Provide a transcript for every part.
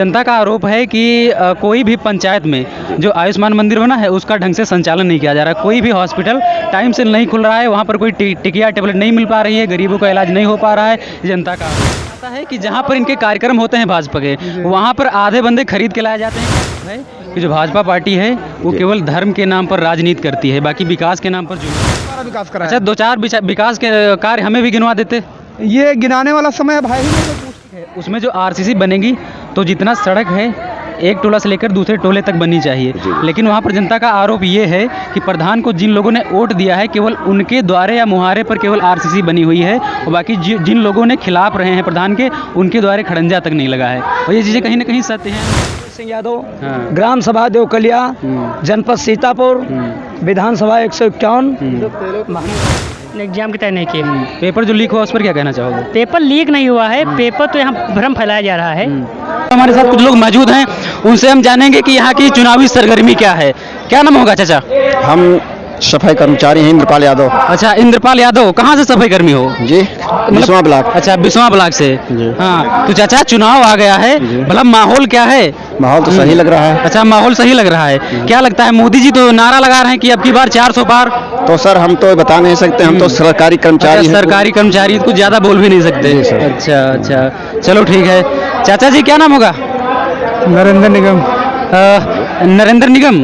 जनता का आरोप है कि कोई भी पंचायत में जो आयुष्मान मंदिर बना है उसका ढंग से संचालन नहीं किया जा रहा है। कोई भी हॉस्पिटल टाइम से नहीं खुल रहा है, वहाँ पर कोई टिकिया टेबलेट नहीं मिल पा रही है, गरीबों का इलाज नहीं हो पा रहा है। जनता का आता है कि जहाँ पर इनके कार्यक्रम होते हैं भाजपा के, वहाँ पर आधे बंदे खरीद के लाए जाते हैं। कि जो भाजपा पार्टी है वो केवल धर्म के नाम पर राजनीति करती है, बाकी विकास के नाम पर जो विकास करा। अच्छा, 2-4 विकास के कार्य हमें भी गिनवा देते। ये गिनाने वाला समय भाई है। उसमें जो आरसीसी बनेगी तो जितना सड़क है एक टोला से लेकर दूसरे टोले तक बननी चाहिए, लेकिन वहाँ पर जनता का आरोप ये है कि प्रधान को जिन लोगों ने वोट दिया है केवल उनके द्वारे या मुहारे पर केवल आरसीसी बनी हुई है, और बाकी जिन लोगों ने खिलाफ रहे हैं प्रधान के, उनके द्वारे खड़ंजा तक नहीं लगा है। और ये चीज़ें कहीं ना कहीं सत्य हैं। सिंह यादव, ग्राम सभा देवकलिया, जनपद सीतापुर, विधानसभा 151। एग्जाम की तय नहीं किए। पेपर जो लीक हुआ उस पर क्या कहना चाहोगे? पेपर लीक नहीं हुआ है, पेपर तो यहाँ भ्रम फैलाया जा रहा है। हमारे साथ कुछ लोग मौजूद हैं, उनसे हम जानेंगे कि यहाँ की चुनावी सरगर्मी क्या है। क्या नाम होगा चाचा? हम सफाई कर्मचारी हैं, इंद्रपाल यादव। अच्छा, इंद्रपाल यादव, कहाँ से सफाई कर्मी हो? जी, बिस्वा ब्लॉक। अच्छा, बिस्वा ब्लॉक से। हाँ, तो चाचा चुनाव आ गया है, मतलब माहौल क्या है? माहौल तो सही लग रहा है। अच्छा, माहौल सही लग रहा है। क्या लगता है, मोदी जी तो नारा लगा रहे हैं कि अब की बार 400 पार? तो सर हम तो बता नहीं सकते, हम तो सरकारी कर्मचारी हैं। सरकारी कर्मचारी कुछ ज़्यादा बोल भी नहीं सकते। अच्छा अच्छा, चलो ठीक है। चाचा जी क्या नाम होगा? नरेंद्र निगम। नरेंद्र निगम।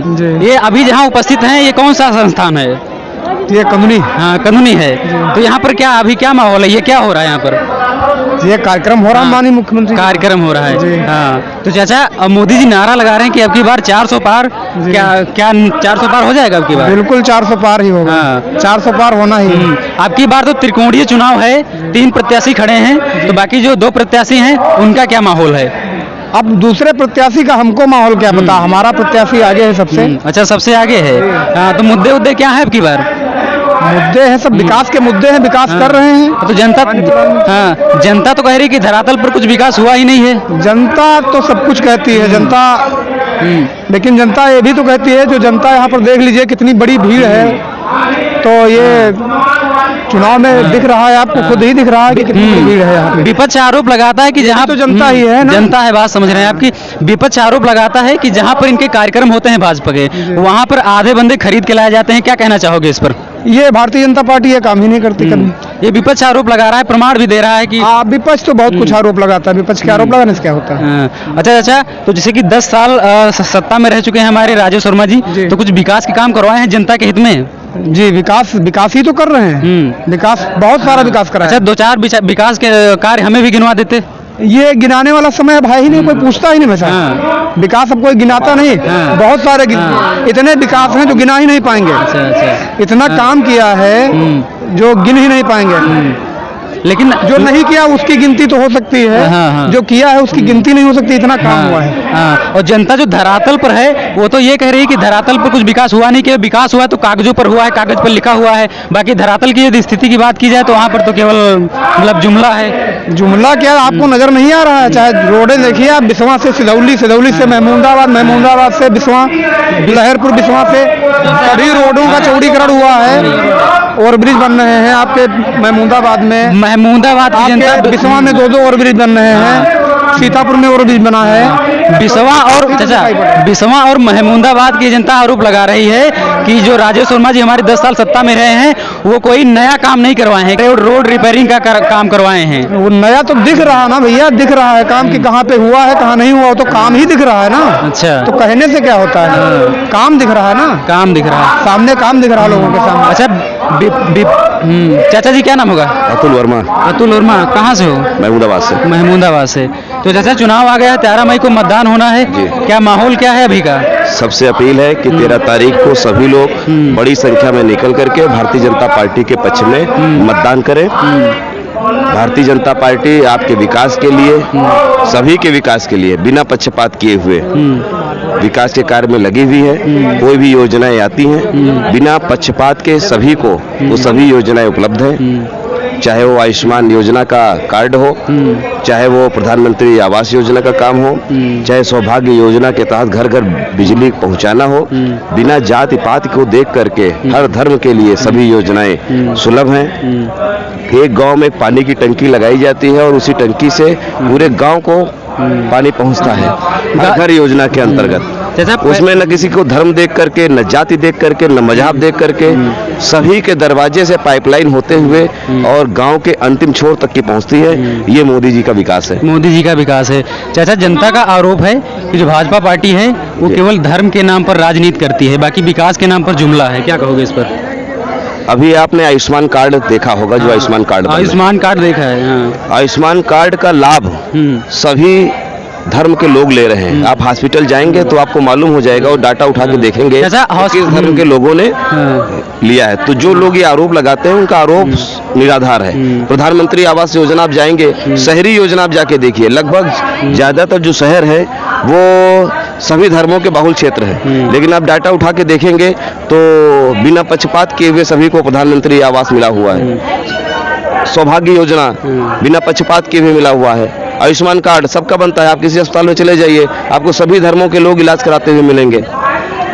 ये अभी जहाँ उपस्थित हैं ये कौन सा संस्थान है? ये कानूनी। हाँ, कानूनी है। तो यहाँ पर क्या अभी क्या माहौल है, ये क्या हो रहा है यहाँ पर? ये कार्यक्रम हो रहा है, माननीय मुख्यमंत्री कार्यक्रम हो रहा है। हाँ, तो चाचा अब मोदी जी नारा लगा रहे हैं कि अब की बार 400 पार। क्या 400 पार हो जाएगा अब की बार? बिल्कुल 400 पार ही होगा। 400 पार होना ही। अब की बार तो त्रिकोणीय चुनाव है, 3 प्रत्याशी खड़े हैं, तो बाकी जो 2 प्रत्याशी हैं उनका क्या माहौल है? अब दूसरे प्रत्याशी का हमको माहौल क्या पता, हमारा प्रत्याशी आगे है सबसे। अच्छा, सबसे आगे है। हाँ, तो मुद्दे क्या है अब की बार? मुद्दे हैं सब विकास के मुद्दे हैं, विकास कर रहे हैं। तो जनता तो कह रही है कि धरातल पर कुछ विकास हुआ ही नहीं है। जनता तो सब कुछ कहती है जनता, लेकिन जनता ये भी तो कहती है, जो जनता यहाँ पर देख लीजिए कितनी बड़ी भीड़ है, तो ये चुनाव में दिख रहा है, आपको खुद ही दिख रहा है कि कितनी बड़ी भीड़ है यहाँ पे। विपक्ष आरोप लगाता है कि जहाँ तो जनता ही है ना, जनता है, बात समझ रहे हैं आपकी। विपक्ष आरोप लगाता है कि जहाँ पर इनके कार्यक्रम होते हैं भाजपा के, वहाँ पर आधे बंदे खरीद के लाए जाते हैं। क्या कहना चाहोगे इस पर? ये भारतीय जनता पार्टी ये काम ही नहीं करती कभी। ये विपक्ष आरोप लगा रहा है, प्रमाण भी दे रहा है कि विपक्ष तो बहुत कुछ आरोप लगाता है। विपक्ष के आरोप लगाने से क्या होता है? अच्छा अच्छा, तो जैसे कि 10 साल सत्ता में रह चुके हैं हमारे राजेश शर्मा जी, तो कुछ विकास के काम करवाए हैं जनता के हित में? जी, विकास ही तो कर रहे हैं। विकास, बहुत सारा विकास करा है। अच्छा, 2-4 विकास के कार्य हमें भी गिनवा देते। ये गिनाने वाला समय भाई ही नहीं, कोई पूछता ही नहीं वैसा। विकास अब कोई गिनाता नहीं। बहुत सारे इतने विकास हैं जो गिना ही नहीं पाएंगे। अच्छा, इतना काम किया है जो गिन ही नहीं पाएंगे। लेकिन जो नहीं किया उसकी गिनती तो हो सकती है, जो किया है उसकी गिनती नहीं हो सकती, इतना काम हुआ है। और जनता जो धरातल पर है वो तो ये कह रही है कि धरातल पर कुछ विकास हुआ नहीं, कि विकास हुआ तो कागजों पर हुआ है, कागज पर लिखा हुआ है। बाकी धरातल की यदि स्थिति की बात की जाए तो वहाँ पर तो केवल मतलब जुमला है। जुमला क्या आपको नजर नहीं आ रहा है? चाहे रोडें देखिए आप, बिस्वा से सिधौली, सिधौली से महमूदाबाद, महमूदाबाद से बिस्वा, लहरपुर बिस्वा से सभी रोडों का चौड़ीकरण हुआ है। ओवरब्रिज बन रहे हैं आपके महमूदाबाद में, महमूदाबाद की जनता, बिस्वा में 2 ओवरब्रिज बन रहे हैं, सीतापुर में ओवरब्रिज बना है। बिस्वा और महमूदाबाद की जनता आरोप लगा रही है कि जो राजेश शर्मा जी हमारे 10 साल सत्ता में रहे हैं वो कोई नया काम नहीं करवाए हैं, रोड रिपेयरिंग का काम करवाए हैं। वो नया तो दिख रहा है ना भैया, दिख रहा है काम कि कहाँ पे हुआ है कहाँ नहीं हुआ, तो काम ही दिख रहा है ना। अच्छा, तो कहने से क्या होता है? काम दिख रहा है ना, काम दिख रहा है, सामने काम दिख रहा है लोगों के सामने। अच्छा, चाचा जी क्या नाम होगा? अतुल वर्मा। अतुल वर्मा, कहाँ से हो? महमूदाबाद से। महमूदाबाद से। तो चाचा चुनाव आ गया है, 13 मई को मतदान होना है, क्या माहौल क्या है अभी का? सबसे अपील है कि 13 तारीख को सभी लोग बड़ी संख्या में निकल करके भारतीय जनता पार्टी के पक्ष में मतदान करें। भारतीय जनता पार्टी आपके विकास के लिए, सभी के विकास के लिए बिना पक्षपात किए हुए विकास के कार्य में लगी हुई है। कोई भी योजनाएं आती हैं बिना पक्षपात के सभी को वो सभी योजनाएं उपलब्ध हैं। चाहे वो आयुष्मान योजना का कार्ड हो, चाहे वो प्रधानमंत्री आवास योजना का काम हो, चाहे सौभाग्य योजना के तहत घर घर बिजली पहुंचाना हो, बिना जाति पात को देख करके हर धर्म के लिए सभी योजनाएं सुलभ हैं। एक गांव में पानी की टंकी लगाई जाती है और उसी टंकी से पूरे गांव को पानी पहुंचता है हर घर योजना के अंतर्गत। चाचा उसमें न किसी को धर्म देख करके, न जाति देख करके, न मजहब देख करके, सभी के दरवाजे से पाइपलाइन होते हुए और गांव के अंतिम छोर तक की पहुंचती है। ये मोदी जी का विकास है। मोदी जी का विकास है। चाचा जनता का आरोप है कि जो भाजपा पार्टी है वो केवल धर्म के नाम पर राजनीति करती है, बाकी विकास के नाम पर जुमला है। क्या कहोगे इस पर? अभी आपने आयुष्मान कार्ड देखा होगा, जो आयुष्मान कार्ड बन रहे हैं। आयुष्मान कार्ड देखा है। हाँ। आयुष्मान कार्ड का लाभ सभी धर्म के लोग ले रहे हैं। आप हॉस्पिटल जाएंगे तो आपको मालूम हो जाएगा और डाटा उठा के देखेंगे अच्छा, कि किस धर्म के लोगों ने लिया है। तो जो लोग ये आरोप लगाते हैं उनका आरोप निराधार है। प्रधानमंत्री आवास योजना आप जाएंगे, शहरी योजना आप जाके देखिए, लगभग ज्यादातर जो शहर है वो सभी धर्मों के बाहुल क्षेत्र है, लेकिन आप डाटा उठा के देखेंगे तो बिना पक्षपात किए हुए सभी को प्रधानमंत्री आवास मिला हुआ है। सौभाग्य योजना बिना पक्षपात किए हुए मिला हुआ है। आयुष्मान कार्ड सबका बनता है। आप किसी अस्पताल में चले जाइए, आपको सभी धर्मों के लोग इलाज कराते हुए मिलेंगे।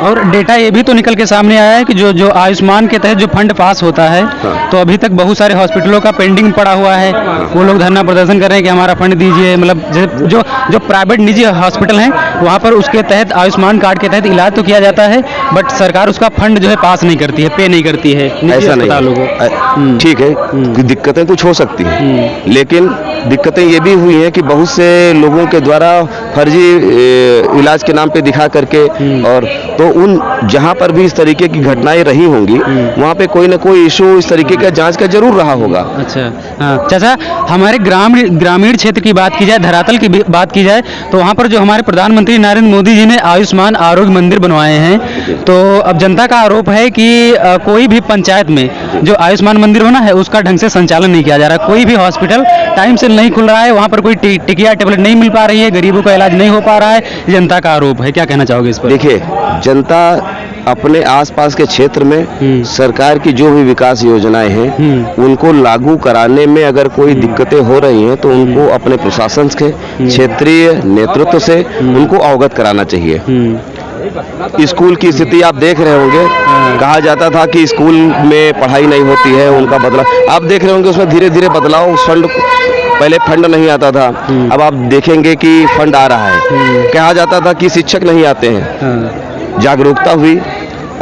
और डेटा ये भी तो निकल के सामने आया है कि जो आयुष्मान के तहत जो फंड पास होता है, तो अभी तक बहुत सारे हॉस्पिटलों का पेंडिंग पड़ा हुआ है। वो लोग धरना प्रदर्शन कर रहे हैं कि हमारा फंड दीजिए। मतलब जो प्राइवेट निजी हॉस्पिटल हैं वहाँ पर उसके तहत आयुष्मान कार्ड के तहत इलाज तो किया जाता है, बट सरकार उसका फंड जो है पास नहीं करती है, पे नहीं करती है निजी ऐसा अस्पतालों को। ठीक है कि दिक्कतें कुछ हो सकती हैं, लेकिन दिक्कतें ये भी हुई हैं कि बहुत से लोगों के द्वारा फर्जी इलाज के नाम पे दिखा करके, और तो उन जहां पर भी इस तरीके की घटनाएं रही होंगी वहां पे कोई ना कोई इशू इस तरीके का जांच का जरूर रहा होगा। अच्छा, हाँ चाचा, हमारे ग्रामीण क्षेत्र की बात की जाए, धरातल की बात की जाए, तो वहाँ पर जो हमारे प्रधानमंत्री नरेंद्र मोदी जी ने आयुष्मान आरोग्य मंदिर बनवाए हैं, तो अब जनता का आरोप है कि कोई भी पंचायत में जो आयुष्मान मंदिर बना है उसका ढंग से संचालन नहीं किया जा रहा। कोई भी हॉस्पिटल टाइम से नहीं खुल रहा है, वहाँ पर कोई टिकिया टेबलेट नहीं मिल पा रही है, गरीबों का इलाज नहीं हो पा रहा है। जनता का आरोप है, क्या कहना चाहोगे इस पर? देखिए, जनता अपने आसपास के क्षेत्र में सरकार की जो भी विकास योजनाएं हैं उनको लागू कराने में अगर कोई दिक्कतें हो रही हैं तो उनको अपने प्रशासन के क्षेत्रीय नेतृत्व से उनको अवगत कराना चाहिए। स्कूल की स्थिति आप देख रहे होंगे, कहा जाता था कि स्कूल में पढ़ाई नहीं होती है, उनका बदलाव आप देख रहे होंगे, उसमें धीरे धीरे बदलाव। फंड पहले फंड नहीं आता था, अब आप देखेंगे कि फंड आ रहा है। कहा जाता था कि शिक्षक नहीं आते हैं, जागरूकता हुई,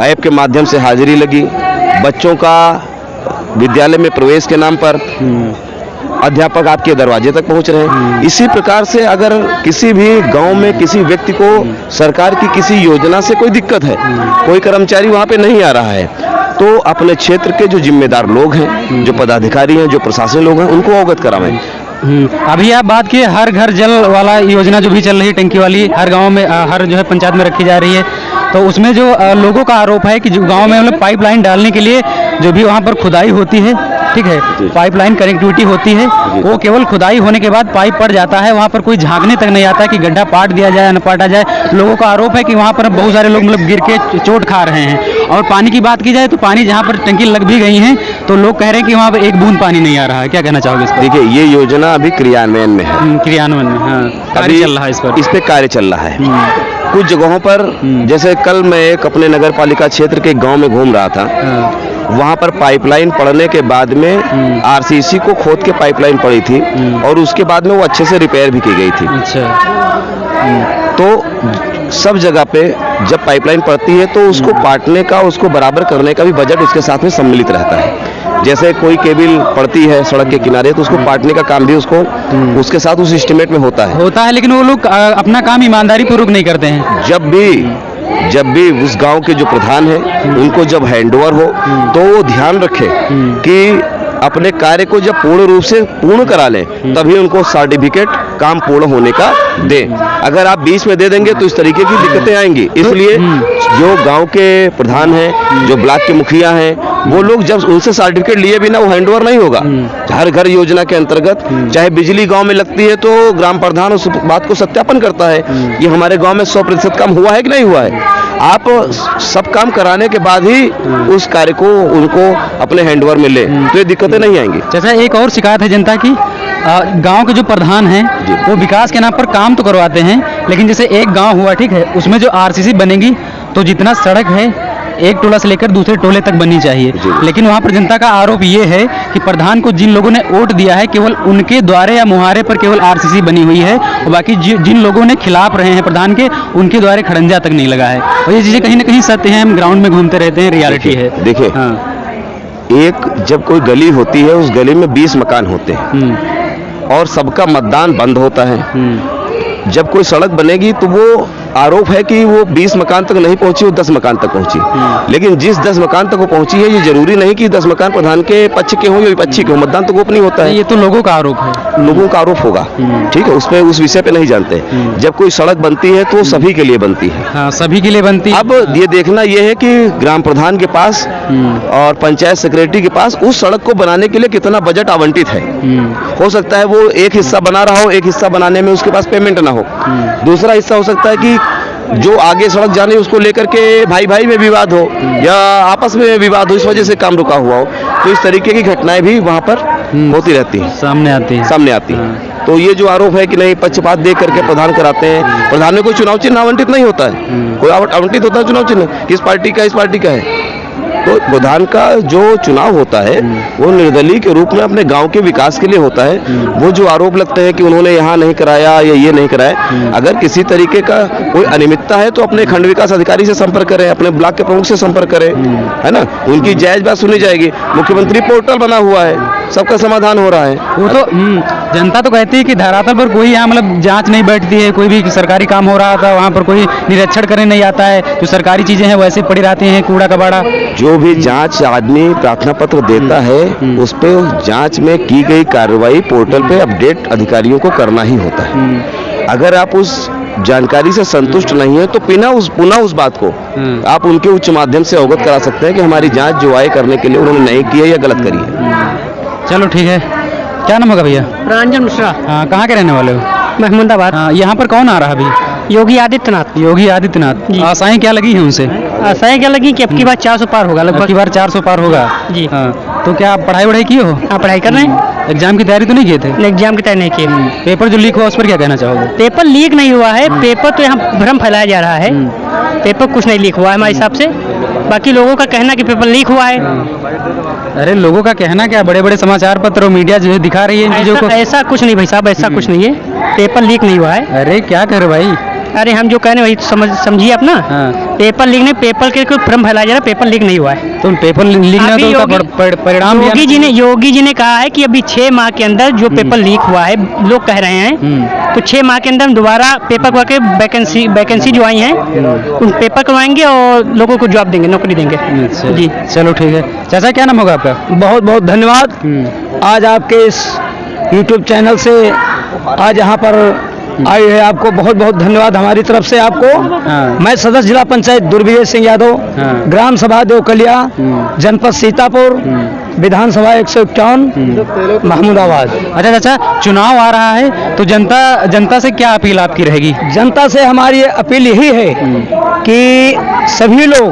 ऐप के माध्यम से हाजिरी लगी, बच्चों का विद्यालय में प्रवेश के नाम पर अध्यापक आपके दरवाजे तक पहुंच रहे हैं। इसी प्रकार से अगर किसी भी गांव में किसी व्यक्ति को सरकार की किसी योजना से कोई दिक्कत है, कोई कर्मचारी वहां पे नहीं आ रहा है, तो अपने क्षेत्र के जो जिम्मेदार लोग हैं, जो पदाधिकारी हैं, जो प्रशासनिक लोग हैं, उनको अवगत करावें। अभी आप बात किए हर घर जल वाला योजना जो भी चल रही है, टंकी वाली हर गांव में, हर जो है पंचायत में रखी जा रही है, तो उसमें जो लोगों का आरोप है कि जो गांव में मतलब पाइपलाइन डालने के लिए जो भी वहां पर खुदाई होती है, ठीक है, पाइपलाइन कनेक्टिविटी होती है, वो केवल खुदाई होने के बाद पाइप पड़ जाता है, वहाँ पर कोई झांकने तक नहीं आता कि गड्ढा पाट दिया जाए न पाटा जाए। लोगों का आरोप है कि वहाँ पर बहुत सारे लोग मतलब गिर के चोट खा रहे हैं। और पानी की बात की जाए तो पानी जहाँ पर टंकी लग भी गई है तो लोग कह रहे हैं कि वहाँ पर एक बूंद पानी नहीं आ रहा है। क्या कहना चाहोगे इस पर? देखिए, ये योजना अभी क्रियान्वयन में है। क्रियान्वयन में, हाँ, कार्य चल रहा है इस पे कार्य चल रहा है। कुछ जगहों पर, जैसे कल मैं एक अपने नगर पालिका क्षेत्र के गांव में घूम रहा था, वहां पर पाइपलाइन पड़ने के बाद में आरसीसी को खोद के पाइपलाइन पड़ी थी और उसके बाद में वो अच्छे से रिपेयर भी की गई थी। अच्छा, तो सब जगह पे जब पाइपलाइन पड़ती है तो उसको पाटने का, उसको बराबर करने का भी बजट उसके साथ में सम्मिलित रहता है। जैसे कोई केबल पड़ती है सड़क के किनारे तो उसको पाटने का काम भी उसको उसके साथ उस एस्टीमेट में होता है, लेकिन वो लोग अपना काम ईमानदारी पूर्वक नहीं करते हैं। जब भी उस गांव के जो प्रधान हैं उनको जब हैंडओवर हो तो वो ध्यान रखे कि अपने कार्य को जब पूर्ण रूप से पूर्ण करा लें, तभी उनको सर्टिफिकेट काम पूर्ण होने का दें। अगर आप बीच में दे देंगे तो इस तरीके की दिक्कतें आएंगी। इसलिए जो गांव के प्रधान हैं, जो ब्लॉक के मुखिया हैं, वो लोग जब उनसे सर्टिफिकेट लिए बिना वो हैंडओवर नहीं होगा। हर घर योजना के अंतर्गत चाहे बिजली गांव में लगती है तो ग्राम प्रधान उस बात को सत्यापन करता है कि हमारे गांव में 100% काम हुआ है कि नहीं हुआ है। आप सब काम कराने के बाद ही उस कार्य को उनको अपने हैंडओवर में ले, तो ये दिक्कतें नहीं आएंगी। जैसा एक और शिकायत है जनता की, गांव के जो प्रधान हैं वो विकास के नाम पर काम तो करवाते हैं, लेकिन जैसे एक गांव हुआ, ठीक है, उसमें जो आरसीसी बनेगी तो जितना सड़क है एक टोला से लेकर दूसरे टोले तक बननी चाहिए, लेकिन वहाँ पर जनता का आरोप ये है कि प्रधान को जिन लोगों ने वोट दिया है केवल उनके द्वारे या मुहारे पर केवल आरसीसी बनी हुई है, और बाकी जिन लोगों ने खिलाफ रहे हैं प्रधान के उनके द्वारे खड़ंजा तक नहीं लगा है। और ये चीज़ें कहीं ना कहीं सत्य है, हम ग्राउंड में घूमते रहते हैं, रियलिटी है। देखिए, हाँ। एक जब कोई गली होती है, उस गली में 20 मकान होते हैं और सबका मतदान बंद होता है। जब कोई सड़क बनेगी तो वो आरोप है कि वो 20 मकान तक नहीं पहुंची, वो 10 मकान तक पहुंची। लेकिन जिस 10 मकान तक वो पहुंची है, ये जरूरी नहीं कि 10 मकान प्रधान के पक्ष के हों या विपक्षी के हों, मतदान तो गोपनीय होता है। ये तो लोगों का आरोप है, लोगों का आरोप होगा, ठीक है, उसमें उस विषय पे नहीं जानते। जब कोई सड़क बनती है तो सभी के लिए बनती है। हाँ, सभी के लिए बनती है। अब ये देखना ये है कि ग्राम प्रधान के पास और पंचायत सेक्रेटरी के पास उस सड़क को बनाने के लिए कितना बजट आवंटित है। हो सकता है वो एक हिस्सा बना रहा हो, एक हिस्सा बनाने में उसके पास पेमेंट ना हो, दूसरा हिस्सा हो सकता है कि जो आगे सड़क जाने उसको लेकर के भाई भाई में विवाद हो या आपस में विवाद हो, इस वजह से काम रुका हुआ हो। तो इस तरीके की घटनाएं भी वहाँ पर होती रहती हैं, सामने आती है। तो ये जो आरोप है कि नहीं पक्षपात देख करके प्रधान कराते हैं, प्रधान में कोई चुनाव चिन्ह आवंटित नहीं होता है, कोई आवंटित होता है चुनाव चिन्ह किस पार्टी का, इस पार्टी का है। तो प्रधान का जो चुनाव होता है वो निर्दलीय के रूप में अपने गांव के विकास के लिए होता है। वो जो आरोप लगते हैं कि उन्होंने यहाँ नहीं कराया या ये नहीं कराया, अगर किसी तरीके का कोई अनियमितता है तो अपने खंड विकास अधिकारी से संपर्क करें, अपने ब्लॉक के प्रमुख से संपर्क करें, है ना, उनकी जायज बात सुनी जाएगी। मुख्यमंत्री पोर्टल बना हुआ है, सबका समाधान हो रहा है। वो तो जनता तो कहती है कि धरातल पर कोई यहाँ मतलब जांच नहीं बैठती है, कोई भी सरकारी काम हो रहा था वहाँ पर कोई निरीक्षण करने नहीं आता है, जो सरकारी चीजें हैं वैसे पड़ी रहती हैं, कूड़ा कबाड़ा। जो भी जांच आदमी प्रार्थना पत्र देता है उस पे जांच में की गई कार्रवाई पोर्टल पे अपडेट अधिकारियों को करना ही होता है। अगर आप उस जानकारी से संतुष्ट नहीं है तो पुनः उस बात को आप उनके उच्च माध्यम से अवगत करा सकते हैं कि हमारी जांच जो आए करने के लिए उन्होंने नहीं की है या गलत करी है। चलो ठीक है, क्या नाम होगा भैया? रंजन मिश्रा, हाँ, कहाँ के रहने वाले हो? महमूदाबाद। हाँ, यहाँ पर कौन आ रहा अभी? योगी आदित्यनाथ। योगी आदित्यनाथ। जी। आशाएं क्या लगी हैं उनसे? आशाएं क्या लगी कि अब की बार 400 पार होगा लगभग। अब की बार 400 पार होगा जी। हाँ, तो क्या आप पढ़ाई वढ़ाई किए हो? हाँ, पढ़ाई कर रहे हैं। एग्जाम की तैयारी तो नहीं किए थे? एग्जाम की तैयारी नहीं की। पेपर जो लीक हुआ उस पर क्या कहना चाहोगे? पेपर लीक नहीं हुआ है, पेपर तो यहाँ भ्रम फैलाया जा रहा है। पेपर कुछ नहीं लीक हुआ है हमारे हिसाब से, बाकी लोगों का कहना कि पेपर लीक हुआ है। अरे लोगों का कहना क्या, बड़े बड़े समाचार पत्र और मीडिया जो है दिखा रही है इन चीजों को। ऐसा कुछ नहीं भाई साहब, ऐसा कुछ नहीं है, पेपर लीक नहीं हुआ है। अरे क्या कर भाई, अरे हम जो कह रहे हैं वही समझिए आप ना। हाँ। पेपर लीक नहीं, पेपर के कोई भ्रम फैलाया जा रहा है, पेपर लीक नहीं हुआ है। तो पेपर लीक ना तो उसका परिणाम योगी जी ने कहा है कि अभी 6 माह के अंदर जो पेपर लीक हुआ है, लोग कह रहे हैं, तो 6 माह के अंदर हम दोबारा पेपर करके वैकेंसी जो आई हैं उन पेपर करवाएंगे और लोगों को जॉब देंगे, नौकरी देंगे। अच्छा जी, चलो ठीक है। चाचा क्या नाम होगा आपका? बहुत बहुत धन्यवाद। आज आपके इस YouTube चैनल से आज यहाँ पर आए हैं, आपको बहुत बहुत धन्यवाद हमारी तरफ से आपको। हाँ। मैं सदस्य जिला पंचायत दुर्विजय सिंह यादव, हाँ। ग्राम सभा देवकलिया, जनपद सीतापुर, विधानसभा 151, महमूदाबाद। अच्छा चाचा, चुनाव आ रहा है तो जनता से क्या अपील आपकी रहेगी? जनता से हमारी अपील यही है कि सभी लोग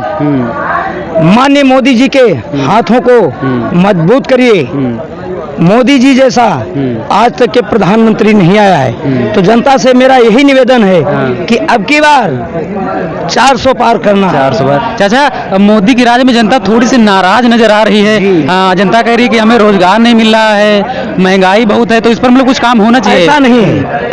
माननीय मोदी जी के हाथों को मजबूत करिए। मोदी जी जैसा आज तक के प्रधानमंत्री नहीं आया है, तो जनता से मेरा यही निवेदन है कि अब की बार 400 पार करना। 400 बार। चाचा, मोदी की राज में जनता थोड़ी सी नाराज नजर आ रही है। हाँ, जनता कह रही है कि हमें रोजगार नहीं मिल रहा है, महंगाई बहुत है, तो इस पर मतलब कुछ काम होना चाहिए।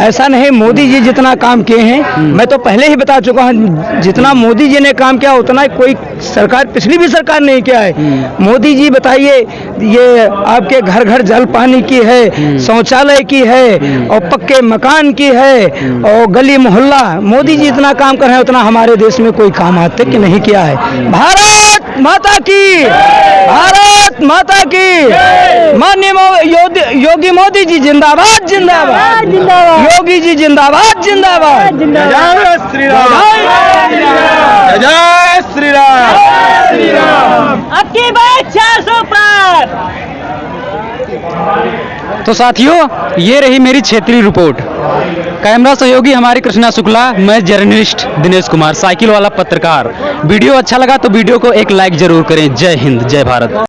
ऐसा नहीं, मोदी जी जितना काम किए हैं, मैं तो पहले ही बता चुका हूँ, जितना मोदी जी ने काम किया उतना कोई सरकार, पिछली भी सरकार नहीं किया है। मोदी जी बताइए, ये आपके घर घर जल पानी की है, शौचालय की है और पक्के मकान की है और गली मोहल्ला, मोदी जी इतना काम कर रहे हैं उतना हमारे देश में कोई काम आज तक नहीं किया है। भारत माता की, भारत माता की। माननीय योगी मोदी जी जिंदाबाद जिंदाबाद, योगी जी जिंदाबाद जिंदाबाद। जय श्री राम, जय श्री राम। अब की बार 400 पार। तो साथियों, ये रही मेरी क्षेत्रीय रिपोर्ट। कैमरा सहयोगी हमारे कृष्णा शुक्ला, मैं जर्नलिस्ट दिनेश कुमार, साइकिल वाला पत्रकार। वीडियो अच्छा लगा तो वीडियो को एक लाइक जरूर करें। जय हिंद, जय भारत।